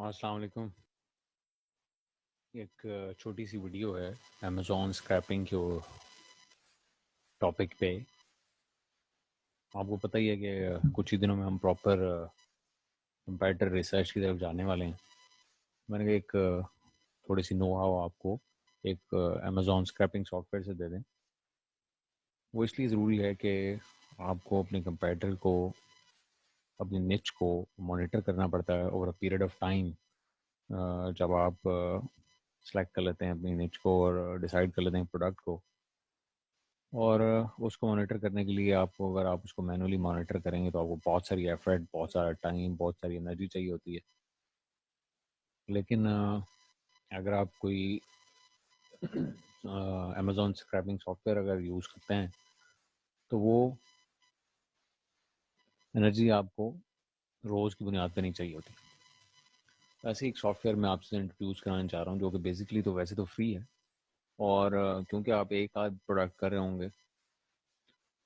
السلام علیکم. ایک چھوٹی سی ویڈیو ہے امیزون اسکریپنگ کے ٹاپک پہ. آپ کو پتہ ہی ہے کہ کچھ ہی دنوں میں ہم پراپر کمپیٹر ریسرچ کی طرف جانے والے ہیں. میں نے کہا ایک تھوڑی سی نو ہاؤ آپ کو ایک امیزون اسکریپنگ سافٹ ویئر سے دے دیں. وہ اس لیے ضروری ہے کہ آپ کو اپنے کمپیٹر کو اپنی نچ کو مانیٹر کرنا پڑتا ہے over a period of time. جب آپ سلیکٹ کر لیتے ہیں اپنی نچ کو اور ڈیسائیڈ کر لیتے ہیں پروڈکٹ کو، اور اس کو مانیٹر کرنے کے لیے آپ کو، اگر آپ اس کو مینولی مانیٹر کریں گے تو آپ کو بہت ساری ایفرٹ، بہت سارا ٹائم، بہت ساری انرجی چاہیے ہوتی ہے. لیکن اگر آپ کوئی امیزون اسکریپنگ سافٹ ویئر اگر یوز کرتے ہیں تو وہ انرجی آپ کو روز کی بنیاد پہ نہیں چاہیے ہوتی. ایسے ایک سافٹ ویئر میں آپ سے انٹروڈیوس کرانا چاہ رہا ہوں جو کہ بیسکلی تو ویسے تو فری ہے، اور کیونکہ آپ ایک آدھ پروڈکٹ کر رہے ہوں گے،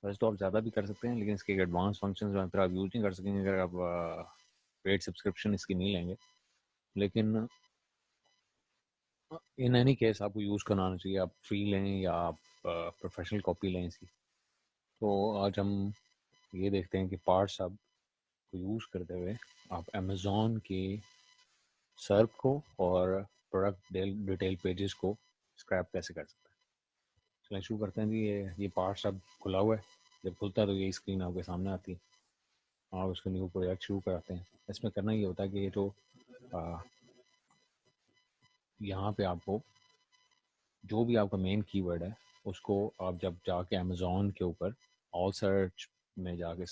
ویسے تو آپ زیادہ بھی کر سکتے ہیں، لیکن اس کے ایک ایڈوانس فنکشنز ہیں پھر آپ یوز نہیں کر سکیں گے اگر آپ پیڈ سبسکرپشن اس کی نہیں لیں گے. لیکن ان اینی کیس آپ کو یوز کرنا آنا چاہیے، آپ فری لیں یا آپ پروفیشنل کاپی لیں اس کی. تو آج ہم یہ دیکھتے ہیں کہ پارٹس آپ کو یوز کرتے ہوئے آپ امیزون کے سرپ کو اور پروڈکٹ ڈیٹیل پیجز کو اسکریپ کیسے کر سکتے ہیں. چلیں شروع کرتے ہیں. جی یہ پارٹس اب کھلا ہوا ہے. جب کھلتا ہے تو یہ اسکرین آپ کے سامنے آتی ہے، آپ اس کو نیو پروجیکٹ شروع کراتے ہیں. اس میں کرنا یہ ہوتا ہے کہ یہ جو یہاں پہ آپ کو جو بھی آپ کا مین کی ورڈ ہے اس کو آپ جب جا کے امیزون کے اوپر آل سرچ میں جا کے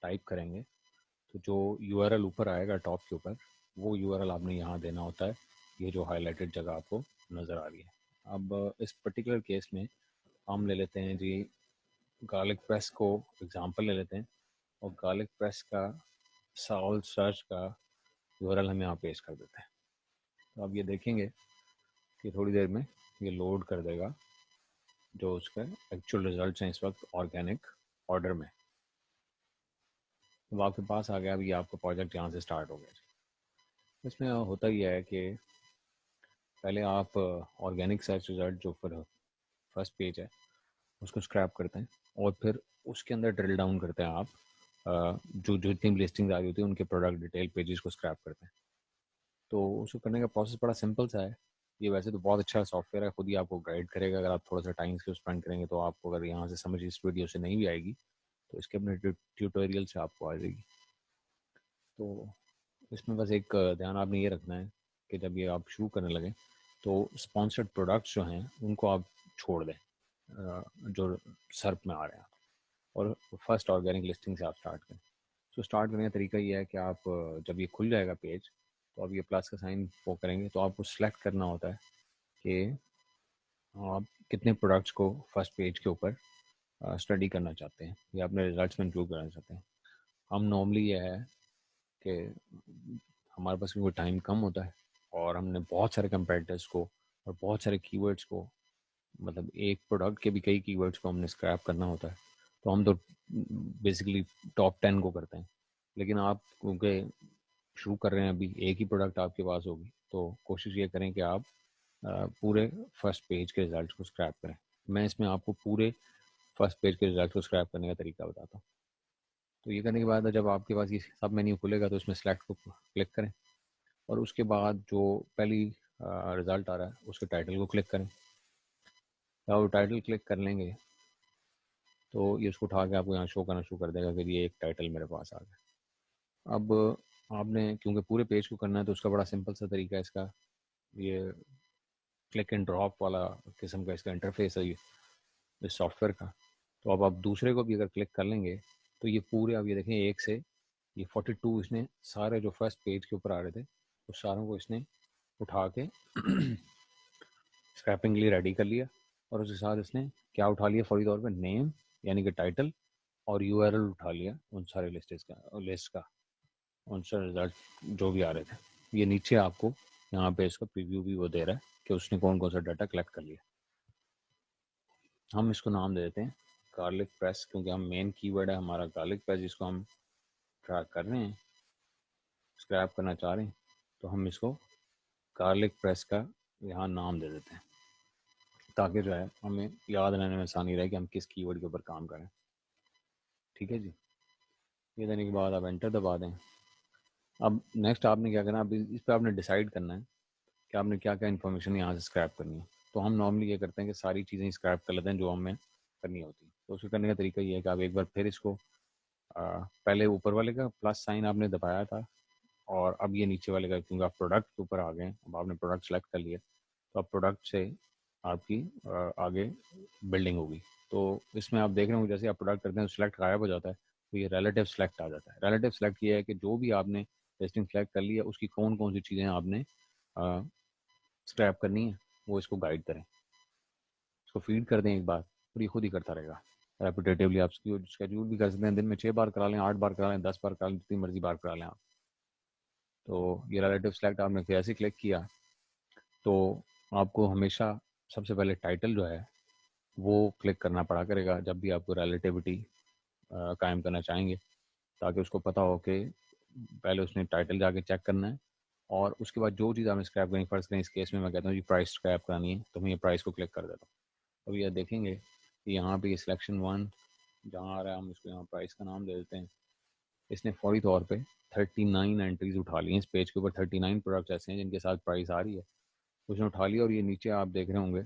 ٹائپ کریں گے تو جو یو آر ایل اوپر آئے گا ٹاپ کے اوپر، وہ یو آر ایل آپ نے یہاں دینا ہوتا ہے. یہ جو ہائی لائٹڈ جگہ آپ کو نظر آ رہی ہے. اب اس پرٹیکولر کیس میں ہم لے لیتے ہیں جی گارلک پریس کو اگزامپل لے لیتے ہیں، اور گارلک پریس کا سال سرچ کا یو آر ایل ہم یہاں پیش کر دیتے ہیں. تو آپ یہ دیکھیں گے کہ تھوڑی دیر میں یہ لوڈ کر دے گا جو اس کے ایکچوئل ریزلٹس ہیں اس وقت آرگینک آرڈر میں. اب آپ کے پاس آ گیا. اب یہ آپ کا پروجیکٹ یہاں سے اسٹارٹ ہو گیا. اس میں ہوتا یہ ہے کہ پہلے آپ آرگینک سرچ ریزلٹ جو فرسٹ پیج ہے اس کو اسکریپ کرتے ہیں، اور پھر اس کے اندر ڈرل ڈاؤن کرتے ہیں. آپ جو جتنی بھی لسٹنگ آ رہی ہوتی ہیں ان کے پروڈکٹ ڈیٹیل پیجز کو اسکریپ کرتے ہیں. تو اس کو کرنے کا پروسیس بڑا سمپل سا ہے. یہ ویسے تو بہت اچھا سافٹ ویئر ہے، خود ہی آپ کو گائڈ کرے گا. اگر آپ تھوڑا سا ٹائم سے اسپینڈ کریں گے تو آپ کو، اگر یہاں سے سمجھ اس ویڈیو سے نہیں بھی آئے گی تو اس کے اپنے ٹیوٹوریل سے آپ کو آ جائے گی. تو اس میں بس ایک دھیان آپ نے یہ رکھنا ہے کہ جب یہ آپ شروع کرنے لگیں تو اسپانسرڈ پروڈکٹس جو ہیں ان کو آپ چھوڑ دیں جو سرپ میں آ رہے ہیں، اور فرسٹ آرگینک لسٹنگ سے آپ اسٹارٹ کریں. تو اسٹارٹ کرنے کا طریقہ یہ ہے کہ آپ جب یہ کھل جائے گا پیج تو آپ یہ پلس کا سائن وہ کریں گے تو آپ کو سلیکٹ کرنا ہوتا ہے کہ آپ کتنے پروڈکٹس کو فرسٹ پیج کے اوپر اسٹڈی کرنا چاہتے ہیں یا اپنے ریزلٹس میں انکلوڈ کرنا چاہتے ہیں. ہم نارملی یہ ہے کہ ہمارے پاس کوئی ٹائم کم ہوتا ہے اور ہم نے بہت سارے کمپیٹیٹرس کو اور بہت سارے کی ورڈس کو، مطلب ایک پروڈکٹ کے بھی کئی کی ورڈس کو ہم نے اسکریپ کرنا ہوتا ہے. تو ہم تو بیسیکلی ٹاپ 10 کو کرتے ہیں. لیکن آپ کیونکہ شروع کر رہے ہیں ابھی، ایک ہی پروڈکٹ آپ کے پاس ہوگی، تو کوشش یہ کریں کہ آپ پورے فرسٹ پیج کے ریزلٹس کو اسکریپ کریں. میں اس میں آپ کو پورے فرسٹ پیج کے ریزلٹ کو اسکریپ کرنے کا طریقہ بتاتا ہوں. تو یہ کرنے کے بعد جب آپ کے پاس یہ سب مینیو کھلے گا تو اس میں سلیکٹ کو کلک کریں، اور اس کے بعد جو پہلی رزلٹ آ رہا ہے اس کے ٹائٹل کو کلک کریں. جب آپ ٹائٹل کلک کر لیں گے تو یہ اس کو اٹھا کے آپ کو یہاں شو کرنا شروع کر دے گا کہ یہ ایک ٹائٹل میرے پاس آ گیا. اب آپ نے کیونکہ پورے پیج کو کرنا ہے تو اس کا بڑا سمپل سا طریقہ ہے. اس کا یہ کلک اینڈ ڈراپ والا قسم کا اس کا انٹرفیس ہے اس سافٹ ویئر کا. تو اب آپ دوسرے کو بھی اگر کلک کر لیں گے تو یہ پورے آپ یہ دیکھیں ایک سے یہ 42 اس نے سارے جو فرسٹ پیج کے اوپر آ رہے تھے اس ساروں کو اس نے اٹھا کے اسکریپنگ کے لیے ریڈی کر لیا. اور اس کے ساتھ اس نے کیا اٹھا لیا فوری طور پہ؟ نیم یعنی کہ ٹائٹل، اور یو آر ایل اٹھا لیا ان سارے لسٹ کا ان سے رزلٹ جو بھی آ رہے تھے. یہ نیچے آپ کو یہاں پہ اس کا پریویو بھی وہ دے رہا ہے کہ اس نے کون کون سا ڈاٹا کلیکٹ کر لیا. ہم اس کو نام دے دیتے ہیں گارلک پریس، کیونکہ ہم مین کی ورڈ ہے ہمارا گارلک پریس جس کو ہم ٹریک کر رہے ہیں، اسکریپ کرنا چاہ رہے ہیں. تو ہم اس کو گارلک پریس کا یہاں نام دے دیتے ہیں تاکہ جو ہے ہمیں یاد رہنے میں آسانی رہے کہ ہم کس کی ورڈ کے اوپر کام کریں. ٹھیک ہے جی. یہ دینے کے بعد آپ انٹر دبا دیں. اب نیکسٹ آپ نے کیا کرنا ہے, اب اس پہ آپ نے ڈیسائیڈ کرنا ہے کہ آپ نے کیا کیا انفارمیشن یہاں سے اسکریپ کرنی ہے. تو ہم نارملی یہ کرتے ہیں کہ ساری چیزیں اسکریپ کر لیتے ہیں جو ہمیں کرنی ہوتی ہیں. تو اس کو کرنے کا طریقہ یہ ہے کہ آپ ایک بار پھر اس کو پہلے اوپر والے کا پلس سائن آپ نے دبایا تھا, اور اب یہ نیچے والے کا, کیونکہ آپ پروڈکٹ کے اوپر آ گئے, اب آپ نے پروڈکٹ سلیکٹ کر لیا, تو اب پروڈکٹ سے آپ کی آگے بلڈنگ ہوگی. تو اس میں آپ دیکھ رہے ہوں جیسے آپ پروڈکٹ کرتے ہیں سلیکٹ غائب ہو جاتا ہے, تو یہ ریلیٹیو سلیکٹ آ جاتا ہے. ریلیٹیو سلیکٹ یہ ہے کہ جو بھی آپ نے لسٹنگ سلیکٹ کر لی ہے اس کی کون کون سی چیزیں آپ نے اسکریپ کرنی ہے, وہ اس کو گائیڈ کریں, اس کو فیڈ کر دیں ایک بار, اور یہ خود ہی کرتا رہے گا. ریپیٹیٹیولی آپ اسکیڈول بھی کر سکتے ہیں, دن میں 6 بار کرا لیں, 8 بار کرا لیں, 10 بار کرا لیں, جتنی مرضی بار کرا لیں آپ. تو یہ ریلیٹیو سلیکٹ آپ نے جیسے کلک کیا تو آپ کو ہمیشہ سب سے پہلے ٹائٹل جو ہے وہ کلک کرنا پڑا کرے گا جب بھی آپ کو ریلیٹیوٹی قائم کرنا چاہیں گے, تاکہ اس کو پتہ ہو کہ پہلے اس نے ٹائٹل جا کے چیک کرنا ہے, اور اس کے بعد جو چیز آپ نے اسکریپ کرنی, فرض کریں اس کیس میں کہتا ہوں جی پرائس اسکریپ کرانی ہے, تو میں یہ پرائس کو کلک کر دیتا ہوں. اب یہ دیکھیں گے کہ یہاں پہ یہ سلیکشن 1 جہاں آ رہا ہے, ہم اس کو یہاں پرائس کا نام دے دیتے ہیں. اس نے فوری طور پہ 39 انٹریز اٹھا لی ہیں اس پیج کے اوپر. 39 پروڈکٹس ایسے ہیں جن کے ساتھ پرائس آ رہی ہے, اس نے اٹھا لیا, اور یہ نیچے آپ دیکھ رہے ہوں گے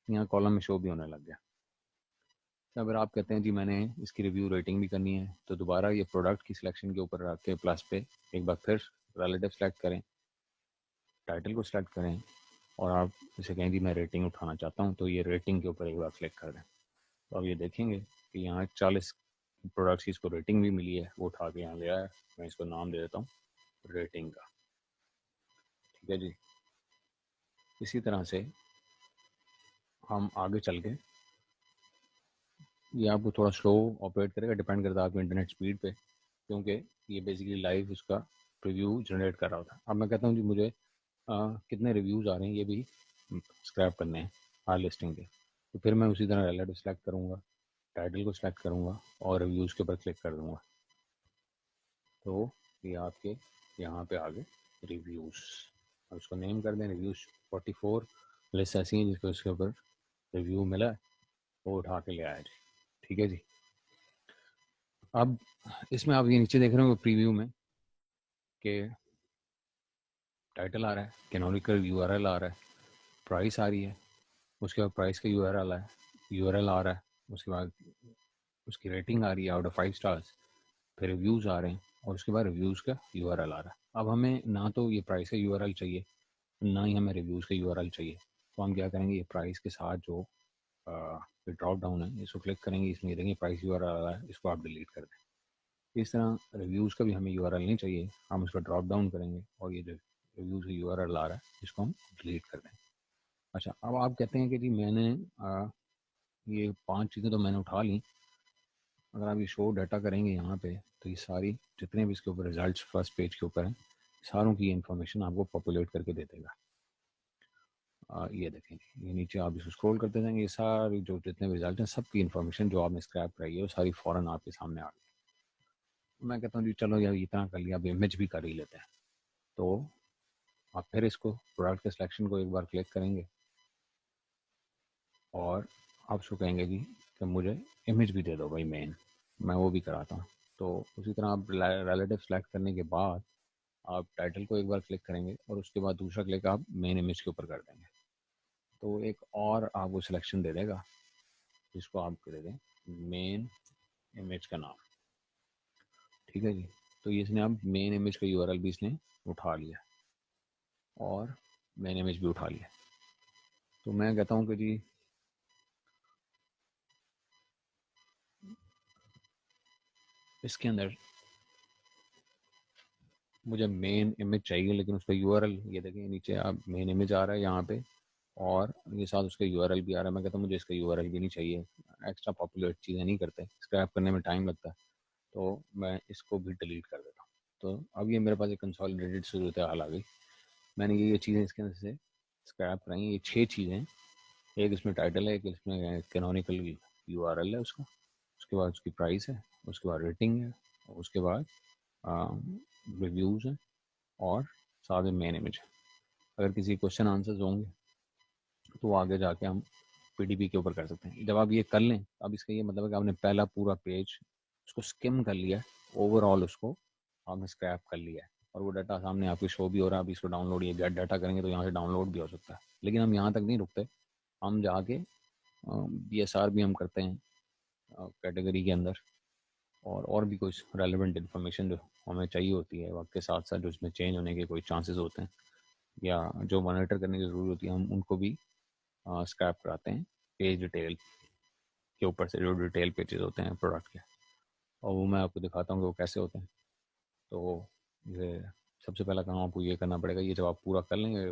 یہاں کالم میں شو بھی ہونے لگ گیا. اگر آپ کہتے ہیں جی میں نے اس کی ریویو ریٹنگ بھی کرنی ہے, تو دوبارہ یہ پروڈکٹ کی سلیکشن کے اوپر رکھ کے پلس پہ ایک بار پھر ریلیٹیو سلیکٹ کریں, ٹائٹل کو سلیکٹ کریں, اور آپ اسے کہیں جی میں ریٹنگ اٹھانا چاہتا ہوں, تو یہ ریٹنگ کے اوپر ایک بار کلک کر دیں. تو آپ یہ دیکھیں گے کہ یہاں 40 پروڈکٹس کی اس کو ریٹنگ بھی ملی ہے, وہ اٹھا کے یہاں لے آیا. میں اس کو نام دے دیتا ہوں ریٹنگ کا. ٹھیک ہے جی. اسی طرح سے ہم آگے چل کے, یہ آپ کو تھوڑا سلو آپریٹ کرے گا, ڈیپینڈ کرتا ہے آپ کے انٹرنیٹ سپیڈ پہ, کیونکہ یہ بیسیکلی لائیو اس کا ریویو جنریٹ کر رہا ہوتا ہے. اب میں کہتا ہوں جی مجھے کتنے ریویوز آ رہے ہیں یہ بھی اسکریپ کرنے ہیں ہر لسٹنگ کے, تو پھر میں اسی طرح ریلیٹیو سلیکٹ کروں گا, ٹائٹل کو سلیکٹ کروں گا, اور ریویوز کے اوپر کلک کر دوں گا. تو یہ آپ کے یہاں پہ آگے ریویوز, اور اس کو نیم کر دیں ریویوز 44 لسٹ ایسی ہیں جس کو اس کے اوپر ریویو ملا ہے, وہ اٹھا کے لے آیا جی. ٹھیک ہے جی. اب اس میں آپ یہ نیچے دیکھ رہے ہوں گے پریویو میں کہ ٹائٹل آ رہا ہے, کینونیکل یو آر ایل آ رہا ہے, پرائس آ رہی ہے, اس کے بعد پرائس کا یو آر ایل آ رہا ہے, اس کے بعد اس کی ریٹنگ آ رہی ہے آؤٹ آف 5 اسٹارس, پھر ریویوز آ رہے ہیں, اور اس کے بعد ریویوز کا یو آر ایل آ رہا ہے. اب ہمیں نہ تو یہ پرائس کا یو آر ایل چاہیے, نہ ہی ہمیں ریویوز کا یو آر ایل چاہیے. تو ہم کیا کریں گے, یہ پرائس کے ساتھ جو ڈراپ ڈاؤن ہے اس کو کلک کریں گے, اس میں دیکھیں گے پرائس یو آر ایل آ رہا ہے, اس کو آپ ڈیلیٹ کر دیں. اس طرح ریویوز کا بھی ہمیں یو آر ایل نہیں چاہیے, ہم اس کو ڈراپ ڈاؤن کریں گے, اور یہ جو ریویوز کا یو آر ایل آ رہا ہے اس کو ہم ڈیلیٹ کر دیں. اچھا, اب آپ کہتے ہیں کہ جی میں نے یہ 5 چیزیں تو میں نے اٹھا لیں, اگر آپ یہ شو ڈیٹا کریں گے یہاں پہ, تو یہ ساری جتنے بھی اس کے اوپر ریزلٹس فرسٹ پیج کے اوپر ہیں, ساروں کی انفارمیشن آپ کو پاپولیٹ کر کے دے دے گا. یہ دیکھیں یہ نیچے آپ اس کو اسکرول کرتے جائیں گے, یہ ساری جو جتنے بھی ریزلٹ ہیں سب کی انفارمیشن جو آپ نے اسکریپ کرائی ہے وہ ساری فوراً آپ کے سامنے آ گئی. میں کہتا ہوں جی چلو یار اتنا کر لیا, اب امیج بھی کر ہی لیتے ہیں. تو آپ پھر اس کو پروڈکٹ کے سلیکشن کو ایک بار کلک کریں گے, اور آپ اس کو کہیں گے جی کہ مجھے امیج بھی دے دو بھائی مین, میں وہ بھی کراتا ہوں. تو اسی طرح آپ ریلیٹیو سلیکٹ کرنے کے بعد آپ ٹائٹل کو ایک بار کلک کریں گے, اور اس کے بعد دوسرا کلک آپ مین امیج کے اوپر کر دیں گے, تو ایک اور آپ کو سلیکشن دے دے گا جس کو آپ دے دیں مین امیج کا نام. ٹھیک ہے جی. تو اس نے اب مین امیج کا یو آر ایل بھی اس نے اٹھا لیا, اور مین امیج بھی اٹھا لیا. تو میں کہتا ہوں کہ جی اس کے اندر مجھے مین امیج چاہیے, لیکن اس کا یو آر ایل یہ دیکھیں نیچے آپ مین امیج آ رہا ہے یہاں پہ, اور یہ ساتھ اس کا یو آر ایل بھی آ رہا ہے. میں کہتا ہوں مجھے اس کا یو آر ایل بھی نہیں چاہیے, ایکسٹرا پاپولر چیزیں نہیں کرتے, اسکریپ کرنے میں ٹائم لگتا ہے, تو میں اس کو بھی ڈیلیٹ کر دیتا ہوں. تو اب یہ میرے پاس ایک کنسالیڈیٹڈ صورت حال آ گئی. میں نے یہ چیزیں اس کے اندر سے اسکریپ کرائی ہیں, یہ 6 چیزیں, ایک اس میں ٹائٹل ہے, ایک اس میں کینونیکل یو آر ایل ہے اس کے بعد اس کی پرائس ہے, اس کے بعد ریٹنگ ہے, اور اس کے بعد ریویوز ہیں, اور ساتھ میں مین امیج. اگر کسی کوشچن آنسرز ہوں گے تو آگے جا کے ہم پی ڈی پی کے اوپر کر سکتے ہیں. جب آپ یہ کر لیں اب اس کا یہ مطلب ہے کہ آپ نے پہلا پورا پیج اس کو اسکم کر لیا ہے، اوور آل اس کو آپ نے اسکریپ کر لیا ہے، اور وہ ڈاٹا سامنے آپ کی شو بھی ہو رہا ہے. اب اس کو ڈاؤن لوڈ، یہ گیٹ ڈاٹا کریں گے تو یہاں سے ڈاؤن لوڈ بھی ہو سکتا ہے. لیکن ہم یہاں تک نہیں رکتے، ہم جا کے بی ایس آر بھی ہم کرتے ہیں کیٹیگری کے اندر، اور بھی کچھ ریلیونٹ انفارمیشن جو ہمیں چاہیے ہوتی ہے وقت کے ساتھ ساتھ، جو اس میں چینج ہونے کے کوئی چانسز ہوتے ہیں یا جو مانیٹر کرنے کی ضروری ہوتی ہے، ہم ان کو بھی اسکریپ کراتے ہیں پیج ڈیٹیل کے اوپر سے، جو ڈیٹیل پیجز ہوتے ہیں پروڈکٹ کے. اور وہ میں آپ کو دکھاتا ہوں کہ وہ کیسے ہوتے ہیں. تو یہ سب سے پہلا کام آپ کو یہ کرنا پڑے گا، یہ جب آپ پورا کر لیں گے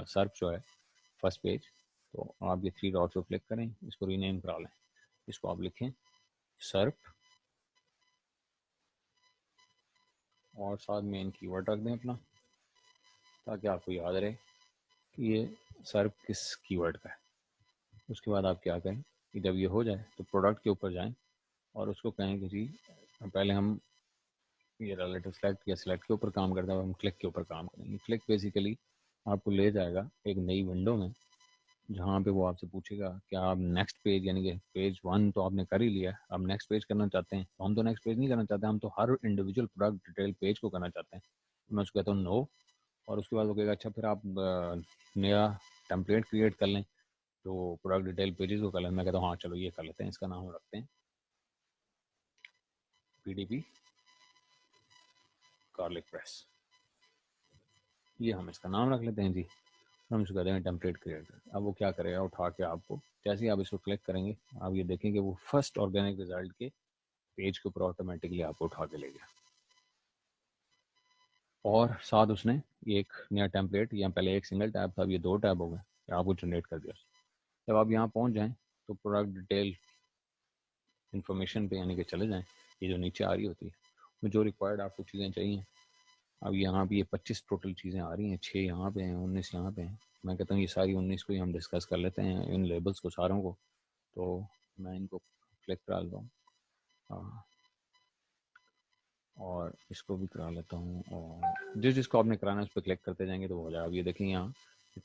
سرچ جو ہے فرسٹ پیج، تو آپ یہ 3 ڈاٹس کو کلک کریں، اس کو رینیم کرا لیں. اس کو آپ لکھیں سرپ اور ساتھ مین کی ورڈ رکھ دیں اپنا، تاکہ آپ کو یاد رہے کہ یہ سرپ کس کی ورڈ کا ہے. اس کے بعد آپ کیا کریں کہ جب یہ ہو جائے تو پروڈکٹ کے اوپر جائیں اور اس کو کہیں کہ جی پہلے ہم یہ ریلیٹو سلیکٹ یا سلیکٹ کے اوپر کام کرتے ہیں، ہم کلک کے اوپر کام کریں گے. کلک بیسیکلی آپ کو لے جائے گا ایک نئی ونڈو میں، جہاں پہ وہ آپ سے پوچھے گا کہ آپ نیکسٹ پیج، یعنی کہ پیج 1 تو آپ نے کر ہی لیا، آپ نیکسٹ پیج کرنا چاہتے ہیں. تو ہم تو نیکسٹ پیج نہیں کرنا چاہتے، ہم تو ہر انڈیویجول پروڈکٹ ڈیٹیل پیج کو کرنا چاہتے ہیں. میں اس کو کہتا ہوں نو، اور اس کے بعد وہ کہے گا اچھا پھر آپ نیا ٹیمپلیٹ کریٹ کر لیں جو پروڈکٹ ڈیٹیل پیجز کو کر لیں. میں کہتا ہوں ہاں چلو یہ کر لیتے ہیں، اس کا نام رکھتے ہیں P D P garlic press. یہ ہم اس کا نام رکھ لیتے ہیں جی. ہم اس کو کہتے ہیں ٹیمپلیٹ کریٹ. اب وہ کیا کرے گا، اٹھا کے آپ کو جیسے ہی آپ اس کو کلک کریں گے آپ یہ دیکھیں کہ وہ فرسٹ آرگینک ریزلٹ کے پیج کے اوپر آٹومیٹکلی آپ کو اٹھا کے لے گیا. اور ساتھ اس نے یہ ایک نیا ٹیمپلیٹ، یا پہلے ایک سنگل ٹیب تھا، اب یہ 2 ٹیب ہو گئے کہ آپ کو جنریٹ کر دیا. جب آپ یہاں پہنچ جائیں تو پروڈکٹ ڈیٹیل انفارمیشن پہ یعنی کہ چلے جائیں، یہ جو نیچے آ رہی ہوتی ہے جو ریکوائرڈ آپ کو چیزیں چاہیے. اب یہاں پہ یہ 25 ٹوٹل چیزیں آ رہی ہیں، 6 یہاں پہ ہیں، 19 یہاں پہ ہیں. میں کہتا ہوں یہ ساری 19 کو ہی ہم ڈسکس کر لیتے ہیں، ان لیبلس کو ساروں کو. تو میں ان کو کلک کرا لیتا ہوں اور اس کو بھی کرا لیتا ہوں، اور جس کو آپ نے کرانا ہے اس پہ کلک کرتے جائیں گے تو ہو جائے. اب یہ دیکھیں یہاں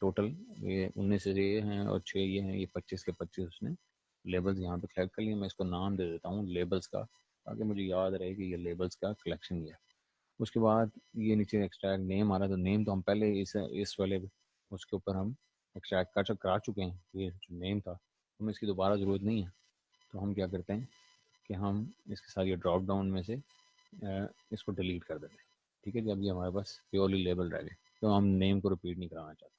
ٹوٹل یہ 19 سے یہ ہیں اور 6 یہ ہیں، یہ 25 کے 25 اس نے لیبلز یہاں پہ کلیکٹ کر لیے. میں اس کو نام دے دیتا ہوں لیبلز کا، تاکہ مجھے یاد رہے کہ یہ لیبلز کا کلیکشن یہ ہے. اس کے بعد یہ نیچے ایکسٹریکٹ نیم آ رہا ہے، تو نیم تو ہم پہلے اس والے اس کے اوپر ہم ایکسٹریکٹ کرا چکے ہیں. یہ جو نیم تھا ہمیں اس کی دوبارہ ضرورت نہیں ہے. تو ہم کیا کرتے ہیں کہ ہم اس کے ساتھ یہ ڈراپ ڈاؤن میں سے اس کو ڈیلیٹ کر دیتے ہیں. ٹھیک ہے جی. اب یہ ہمارے پاس پیورلی لیبل رہ گئے، تو ہم نیم کو رپیٹ نہیں کرانا چاہتے.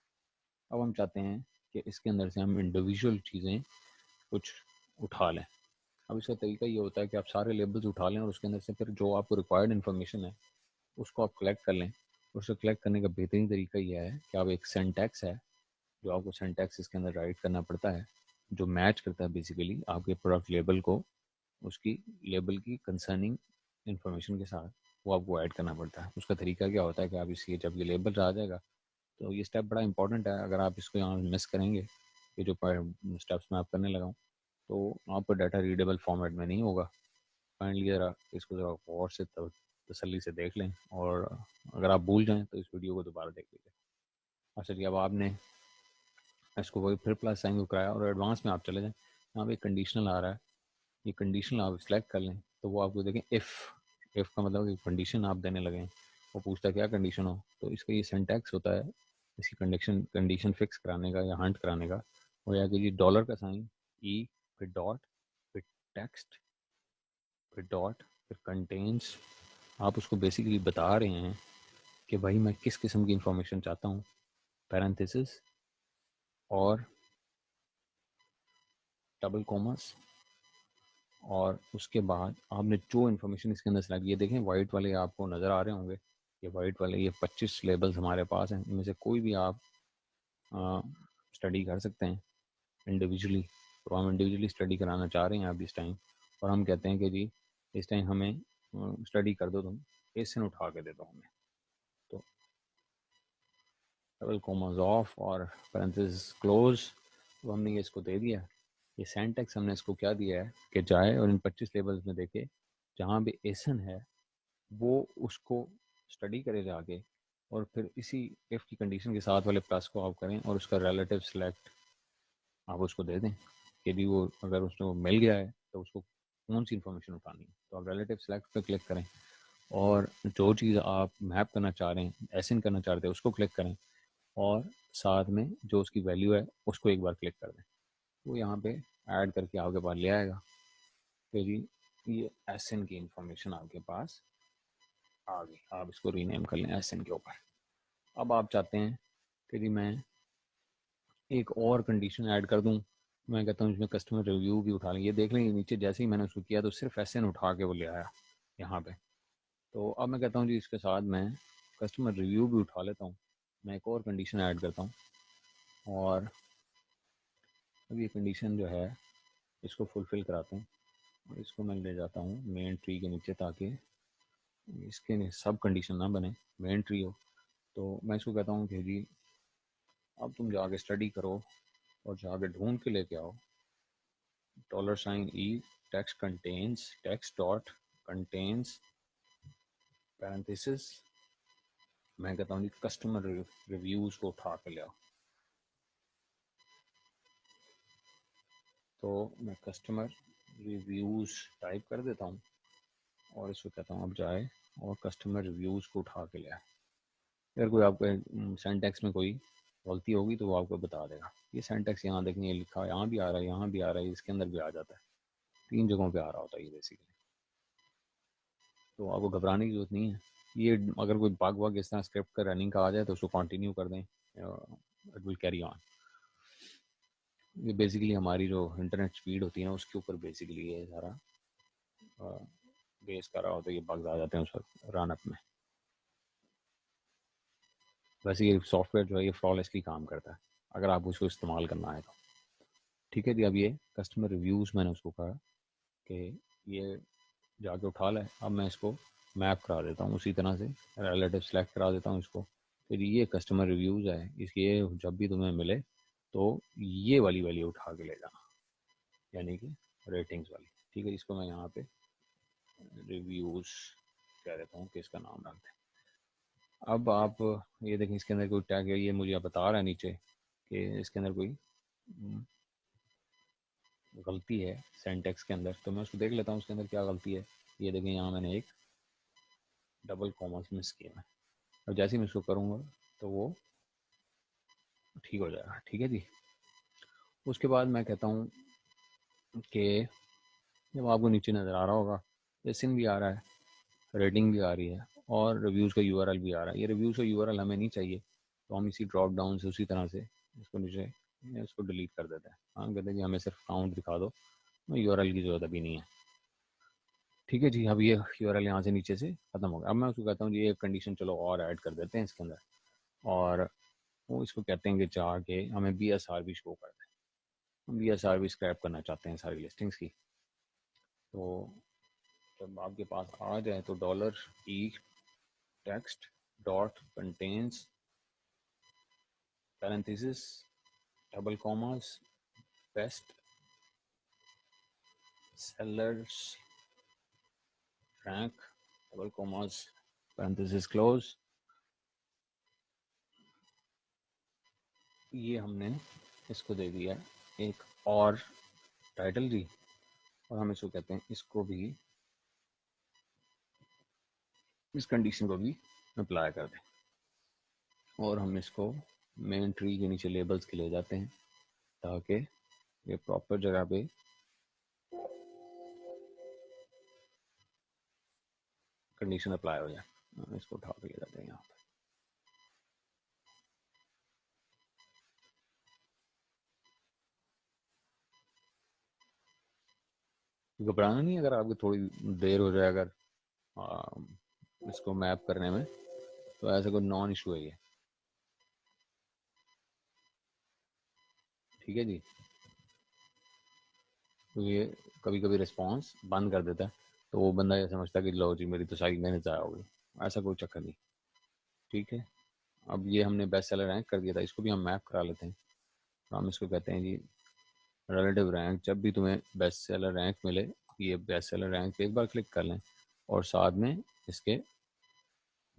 اب ہم چاہتے ہیں کہ اس کے اندر سے ہم انڈیویژول چیزیں کچھ اٹھا لیں. اب اس کا طریقہ یہ ہوتا ہے کہ آپ سارے لیبلز اٹھا لیں اور اس کے اندر سے پھر جو آپ کو ریکوائرڈ انفارمیشن ہے اس کو آپ کلیکٹ کر لیں. اس کو کلیکٹ کرنے کا بہترین طریقہ یہ ہے کہ آپ ایک سینٹیکس ہے جو آپ کو سینٹیکس اس کے اندر رائٹ کرنا پڑتا ہے، جو میچ کرتا ہے بیسیکلی آپ کے پروڈکٹ لیبل کو اس کی لیبل کی کنسرننگ انفارمیشن کے ساتھ، وہ آپ کو ایڈ کرنا پڑتا ہے. اس کا طریقہ کیا ہوتا ہے کہ آپ اس کی جب یہ لیبل آ جائے گا تو یہ اسٹیپ بڑا امپورٹنٹ ہے. اگر آپ اس کو یہاں مس کریں گے، یہ جو اسٹیپس میں آپ کرنے لگا ہوں، تو آپ کا ڈاٹا ریڈیبل فارمیٹ میں نہیں ہوگا. فائنلی ذرا اس کو ذرا غور سے تسلی سے دیکھ لیں، اور اگر آپ بھول جائیں تو اس ویڈیو کو دوبارہ دیکھ لیجیے. اچھا جی. اب آپ نے اس کو پھر پلس سائن کو کرایا اور ایڈوانس میں آپ چلے جائیں. یہاں پہ کنڈیشنل آ رہا ہے، یہ کنڈیشنل آپ سلیکٹ کر لیں تو وہ آپ کو دیکھیں ایف کا مطلب کہ کنڈیشن آپ دینے لگیں. وہ پوچھتا ہے کیا کنڈیشن ہو، تو اس کا یہ سینٹیکس ہوتا ہے اس کی کنڈیشن فکس کرانے کا یا ہنٹ کرانے کا. وہ یہ کہ جی ڈالر کا سائن، ای، پھر ڈاٹ، پھر ٹیکسٹ، پھر ڈاٹ، پھر کنٹینس. آپ اس کو بیسیکلی بتا رہے ہیں کہ بھائی میں کس قسم کی انفارمیشن چاہتا ہوں، پیرنتھیسس اور ڈبل کوماس، اور اس کے بعد آپ نے جو انفارمیشن اس کے اندر سلیکٹ. یہ دیکھیں وائٹ والے آپ کو نظر آ رہے ہوں گے، یہ وائٹ والے، یہ 25 لیبلز ہمارے پاس ہیں. ان میں سے کوئی بھی آپ اسٹڈی کر سکتے ہیں انڈیویجولی. تو ہم انڈیویجولی اسٹڈی کرانا چاہ رہے ہیں اب اس ٹائم، اور ہم کہتے ہیں کہ جی اس ٹائم ہمیں اسٹڈی کر دو، تم ایسن اٹھا کے دے دو ہمیں. تو ڈبل کوماز آف اور پیرنتھیسس کلوز. تو ہم نے یہ اس کو دے دیا. یہ سینٹیکس ہم نے اس کو کیا دیا ہے کہ جائے اور ان 25 لیبلز میں دیکھے جہاں بھی ایسن ہے وہ اس کو اسٹڈی کرے جا کے اور پھر اسی ایف کی کنڈیشن کے ساتھ والے پلس کو آپ کریں اور اس کا ریلیٹیو سلیکٹ آپ اس کو دے دیں کہ بھی وہ اگر اس کو مل گیا ہے تو اس کو کون سی انفارمیشن اٹھانی ہے. تو آپ ریلیٹیو سلیکٹ پہ کلک کریں اور جو چیز آپ میپ کرنا چاہ رہے ہیں ایسن کرنا چاہتے ہیں اس کو کلک کریں اور ساتھ میں جو اس کی ویلیو ہے اس کو ایک بار کلک کر دیں. وہ یہاں پہ ایڈ کر کے آپ کے پاس لے آئے گا کہ جی یہ ایسن کی انفارمیشن آپ کے پاس آ گئی. آپ اس کو رینیم کر لیں ایسن کے اوپر. اب آپ چاہتے ہیں کہ جی میں ایک اور کنڈیشن ایڈ کر دوں. میں کہتا ہوں اس میں کسٹمر ریویو بھی اٹھا لیں. یہ دیکھ لیں نیچے جیسے ہی میں نے اس کو کیا تو صرف ایسن اٹھا کے وہ لے آیا یہاں پہ. تو اب میں کہتا ہوں جی اس کے ساتھ میں کسٹمر ریویو بھی اٹھا لیتا ہوں. میں ایک اور کنڈیشن ایڈ کرتا ہوں اور اب یہ کنڈیشن جو ہے اس کو فلفل کراتے ہیں اور اس کو میں لے جاتا ہوں مین ٹری کے نیچے تاکہ اس کے سب کنڈیشن نہ بنے, مین ٹری ہو. تو میں اس کو کہتا ہوں کہ جی اب تم جا کے اسٹڈی کرو اور جا کے ڈھونڈ کے لے کے آؤ $e text contains text dot contains parenthesis. میں کہتا ہوں جی کسٹمر ریویوز کو اٹھا کے لے آؤ. تو میں کسٹمر ریویوز ٹائپ کر دیتا ہوں اور اس کو کہتا ہوں اب جائے اور کسٹمر ریویوز کو اٹھا کے لے آئے. اگر کوئی آپ کے سینٹیکس میں کوئی غلطی ہوگی تو وہ آپ کو بتا دے گا. یہ سینٹیکس یہاں دیکھیں یہ لکھا ہے, یہاں بھی آ رہا ہے, یہاں بھی آ رہا ہے, اس کے اندر بھی آ جاتا ہے. 3 جگہوں پہ آ رہا ہوتا ہے یہ بیسیکلی. تو آپ کو گھبرانے کی ضرورت نہیں ہے. یہ اگر کوئی باگ واگ اس طرح اسکرپٹ کا رننگ کا آ جائے تو اس کو کنٹینیو کر دیں, اٹ ول کیری آن. یہ بیسیکلی ہماری جو انٹرنیٹ اسپیڈ ہوتی ہے نا اس کے اوپر بیسیکلی یہ سارا بیس کر رہا ہوتا ہے. یہ بگز آ جاتے ہیں اس وقت رن اپ میں. ویسے یہ سافٹ ویئر جو ہے یہ فلالیسلی کام کرتا ہے اگر آپ اس کو استعمال کرنا ہے تو. ٹھیک ہے جی. اب یہ کسٹمر ریویوز میں نے اس کو کہا کہ یہ جا کے اٹھا لے. اب میں اس کو میپ کرا دیتا ہوں اسی طرح سے ریلیٹیو سلیکٹ کرا دیتا ہوں اس کو کہ یہ کسٹمر ریویوز ہے, اس کے جب بھی تمہیں ملے تو یہ والی ویلیو اٹھا کے لے جانا, یعنی کہ ریٹنگز والی. ٹھیک ہے, اس کو میں یہاں پہ ریویوز کہہ دیتا ہوں کہ اس کا نام ڈالتے ہیں. اب آپ یہ دیکھیں اس کے اندر کوئی ٹیگ ہے, یہ مجھے بتا رہا ہے نیچے کہ اس کے اندر کوئی غلطی ہے سینٹیکس کے اندر. تو میں اس کو دیکھ لیتا ہوں اس کے اندر کیا غلطی ہے. یہ دیکھیں یہاں میں نے ایک ڈبل کاماس مس کیا ہے. اب جیسے میں اس کو کروں گا تو وہ ٹھیک ہو جائے گا. ٹھیک ہے جی. اس کے بعد میں کہتا ہوں کہ جب آپ کو نیچے نظر آ رہا ہوگا ایسن بھی آ رہا ہے, ریٹنگ بھی آ رہی ہے اور ریویوز کا URL بھی آ رہا ہے. یہ ریویوز کا URL ہمیں نہیں چاہیے تو ہم اسی ڈراپ ڈاؤن سے اسی طرح سے اس کو نیچے اس کو ڈیلیٹ کر دیتے ہیں. ہم کہتے ہیں کہ ہمیں صرف کاؤنٹ دکھا دو, URL کی ضرورت ابھی نہیں ہے. ٹھیک ہے جی. اب یہ URL یہاں سے نیچے سے ختم ہو گیا. اب میں اس کو کہتا ہوں جی ایک کنڈیشن چلو اور ایڈ کر دیتے ہیں اس کے اندر, اور وہ اس کو کہتے ہیں کہ چاہ کے ہمیں BSR بھی شو کر دیں. ہم BSR بھی اسکریپ کرنا چاہتے ہیں ساری لسٹنگس کی. تو جب آپ کے پاس آ جائے تو $e text dot contains parenthesis double commas best sellers rank double commas parenthesis close. یہ ہم نے اس کو دے دیا ایک اور ٹائٹل دی اور ہم اس کو کہتے ہیں اس کو بھی اس کنڈیشن کو بھی اپلائی کر دیں اور ہم اس کو مین ٹری کے نیچے لیبلز کے لے جاتے ہیں تاکہ یہ پراپر جگہ پہ کنڈیشن اپلائی ہو جائے. ہم اس کو اٹھا کے لے جاتے ہیں یہاں پہ. گھبرانا نہیں اگر آپ کی تھوڑی دیر ہو جائے اگر اس کو میپ کرنے میں تو ایسا کوئی نان ایشو ہے یہ. ٹھیک ہے جی. تو یہ کبھی کبھی رسپانس بند کر دیتا ہے تو وہ بندہ یہ سمجھتا ہے کہ لو جی میری تو ساری محنت ضائع ہو گئی. ایسا کوئی چکر نہیں. ٹھیک ہے. اب یہ ہم نے بیسٹ سیلر رینک کر دیا تھا, اس کو بھی ہم میپ کرا لیتے ہیں. ہم اس کو کہتے ہیں جی ریلیٹیو رینک. جب بھی تمہیں بیسٹ سیلر رینک ملے یہ بیسٹ سیلر رینک پہ ایک بار کلک کر لیں اور ساتھ میں اس کے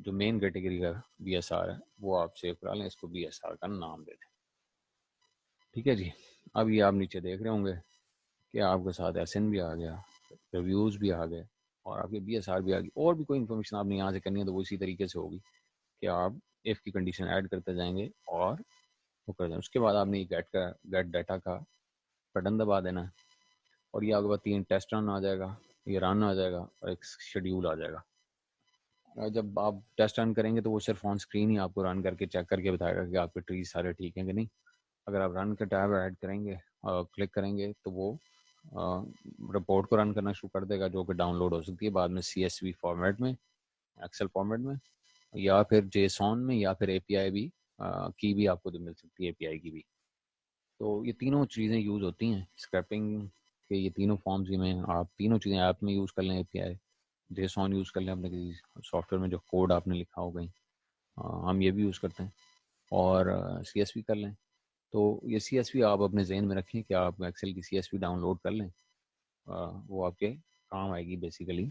جو مین کیٹیگری کا BSR ہے وہ آپ سیو کرا لیں, اس کو BSR کا نام دے دیں. ٹھیک ہے جی. اب یہ آپ نیچے دیکھ رہے ہوں گے کہ آپ کے ساتھ SN بھی آ گیا, ریویوز بھی آ گئے, اور آپ کے BSR بھی آ گئی. اور بھی کوئی انفارمیشن آپ نے یہاں سے کرنی ہے تو وہ اسی طریقے سے ہوگی کہ آپ ایف کی کنڈیشن ایڈ کرتے جائیں گے اور وہ کر دیں. اس کے بعد آپ نے گیٹ ڈیٹا کا بٹن دبا دینا ہے, اور یہ آپ کے بعد 3 ٹیسٹ رن آ جائے گا, یہ رن آ جائے گا, اور ایک شیڈیول آ جائے گا. جب آپ ٹیسٹ رن کریں گے تو وہ صرف آن اسکرین ہی آپ کو رن کر کے چیک کر کے بتائے گا کہ آپ کے ٹریز سارے ٹھیک ہیں کہ نہیں. اگر آپ رن کا ٹیب ایڈ کریں گے, کلک کریں گے, تو وہ رپورٹ کو رن کرنا شروع کر دے گا, جو کہ ڈاؤن لوڈ ہو سکتی ہے بعد میں CSV فارمیٹ میں, ایکسل فارمیٹ میں, یا پھر JSON میں, یا پھر API بھی کی بھی آپ کو مل سکتی ہے, API کی بھی. تو یہ تینوں چیزیں یوز ہوتی ہیں اسکریپنگ کے, یہ تینوں فارمز میں آپ تینوں چیزیں ایپ میں یوز کر لیں. API JSON یوز کر لیں اپنے کسی سافٹ ویئر میں جو کوڈ آپ نے لکھا ہو گئی, ہم یہ بھی یوز کرتے ہیں, اور CSV کر لیں. تو یہ CSV آپ اپنے ذہن میں رکھیں کہ آپ ایکسل کی CSV ڈاؤن لوڈ کر لیں, وہ آپ کے کام آئے گی بیسیکلی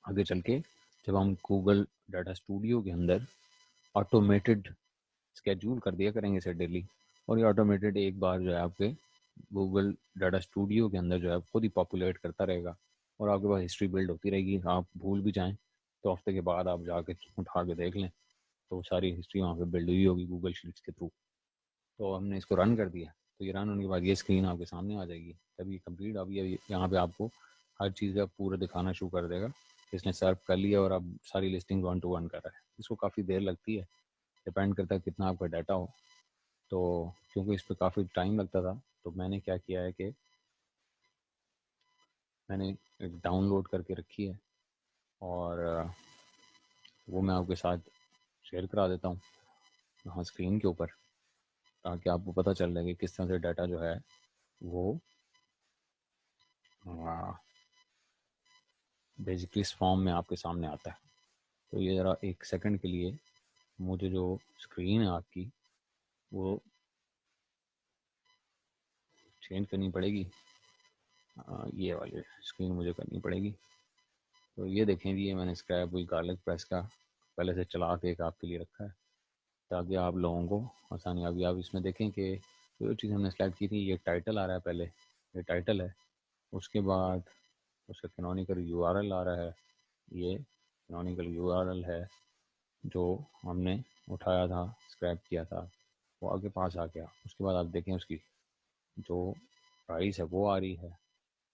آگے چل کے, جب ہم گوگل ڈیٹا اسٹوڈیو کے اندر آٹومیٹڈ اسکیڈول کر دیا کریں گے اسے ڈیلی, اور یہ آٹومیٹڈ ایک بار جو ہے آپ کے گوگل ڈیٹا اسٹوڈیو کے اندر جو ہے خود ہی پاپولیٹ کرتا رہے گا, اور آپ کے پاس ہسٹری بلڈ ہوتی رہے گی. آپ بھول بھی جائیں تو ہفتے کے بعد آپ جا کے اٹھا کے دیکھ لیں تو ساری ہسٹری وہاں پہ بلڈ ہوئی ہوگی گوگل شیٹس کے تھرو. تو ہم نے اس کو رن کر دیا, تو یہ رن ہونے کے بعد یہ اسکرین آپ کے سامنے آ جائے گی. جب یہ کمپلیٹ, اب یہ یہاں پہ آپ کو ہر چیز کا پورا دکھانا شروع کر دے گا, اس نے سرو کر لیا اور اب ساری لسٹنگ 1 to 1 کر رہا ہے. اس کو کافی دیر لگتی ہے, ڈپینڈ کرتا ہے کتنا آپ کا ڈیٹا ہو. تو کیونکہ اس پہ کافی ٹائم لگتا تھا, تو میں نے کیا کیا ہے کہ میں نے ایک ڈاؤن لوڈ کر کے رکھی ہے, اور وہ میں آپ کے ساتھ شیئر کرا دیتا ہوں یہاں اسکرین کے اوپر, تاکہ آپ کو پتہ چل جائے کہ کس طرح سے ڈیٹا جو ہے وہ بیسکلی اس فارم میں آپ کے سامنے آتا ہے. تو یہ ذرا ایک سیکنڈ کے لیے مجھے جو اسکرین ہے آپ کی وہ چینج کرنی پڑے گی, یہ والی اسکرین مجھے کرنی پڑے گی. تو یہ دیکھیں جی, یہ میں نے اسکریپ وہی گارلک پریس کا پہلے سے چلا کے ایک آپ کے لیے رکھا ہے, تاکہ آپ لوگوں کو آسانی. ابھی آپ اس میں دیکھیں کہ جو چیز ہم نے سلیکٹ کی تھی, یہ ٹائٹل آ رہا ہے, پہلے یہ ٹائٹل ہے, اس کے بعد اس کا کینونیکل URL آ رہا ہے, یہ کینونیکل URL ہے جو ہم نے اٹھایا تھا, اسکریپ کیا تھا, وہ آگے پاس آ گیا. اس کے بعد آپ دیکھیں اس کی جو پرائس ہے وہ آ رہی ہے,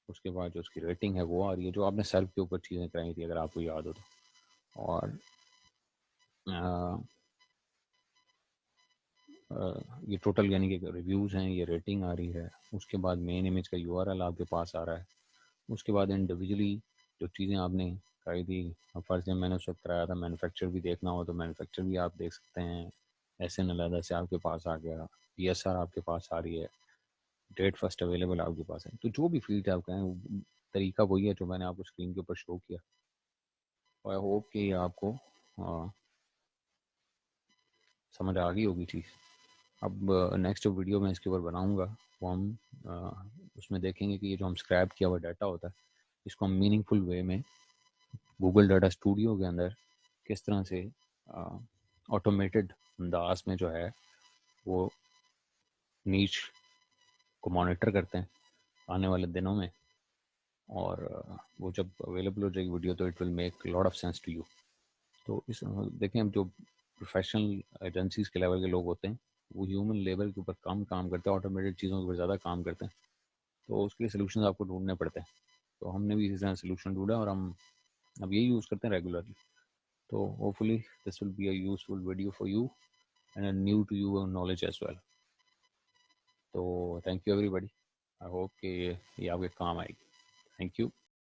اس کے بعد جو اس کی ریٹنگ ہے وہ آ رہی ہے, جو آپ نے سرو کے اوپر چیزیں کرائی تھی اگر آپ کو یاد ہو تو. اور یہ ٹوٹل یعنی کہ ریویوز ہیں, یہ ریٹنگ آ رہی ہے. اس کے بعد مین امیج کا URL آپ کے پاس آ رہا ہے. اس کے بعد انڈیویجولی جو چیزیں آپ نے کرائی تھی, فرض سے میں نے اس وقت کرایا تھا مینوفیکچر بھی دیکھنا ہو تو مینوفیکچر بھی آپ دیکھ سکتے ہیں, SN علیحدہ سے آپ کے پاس آ گیا, BSR آپ کے پاس آ رہی ہے, ڈیٹ فرسٹ اویلیبل آپ کے پاس ہے. تو جو بھی فیلڈ آپ کہیں, طریقہ وہی ہے جو میں نے آپ کو اسکرین کے اوپر شو کیا. آئی ہوپ کہ یہ آپ کو سمجھ آ گئی ہوگی چیز. اب نیکسٹ جو ویڈیو میں اس کے اوپر بناؤں گا وہ ہم اس میں دیکھیں گے کہ یہ جو ہم اسکریپ کیا ہوا ڈیٹا ہوتا ہے, اس کو ہم میننگ فل وے میں گوگل ڈیٹا اسٹوڈیو کے اندر کس طرح سے آٹومیٹڈ انداز میں جو ہے وہ نیچ کو مانیٹر کرتے ہیں آنے والے دنوں میں. اور وہ جب اویلیبل ہو جائے گی ویڈیو تو it will make lot of sense to you. تو اس دیکھیں, اب جو پروفیشنل ایجنسیز کے لیول کے لوگ ہوتے ہیں وہ ہیومن لیبر کے اوپر کم کام کرتے ہیں, آٹومیٹڈ چیزوں کے اوپر زیادہ کام کرتے ہیں, تو اس کے لیے سلوشنز آپ کو ڈھونڈنے پڑتے ہیں. تو ہم نے بھی اسی طرح سلوشن ڈھونڈا اور ہم اب یہی یوز کرتے ہیں ریگولرلی. تو hopefully this will be a useful video for you and new to you knowledge as well. تو thank you everybody, I hope کہ یہ آپ کے کام آئے گی. Thank you.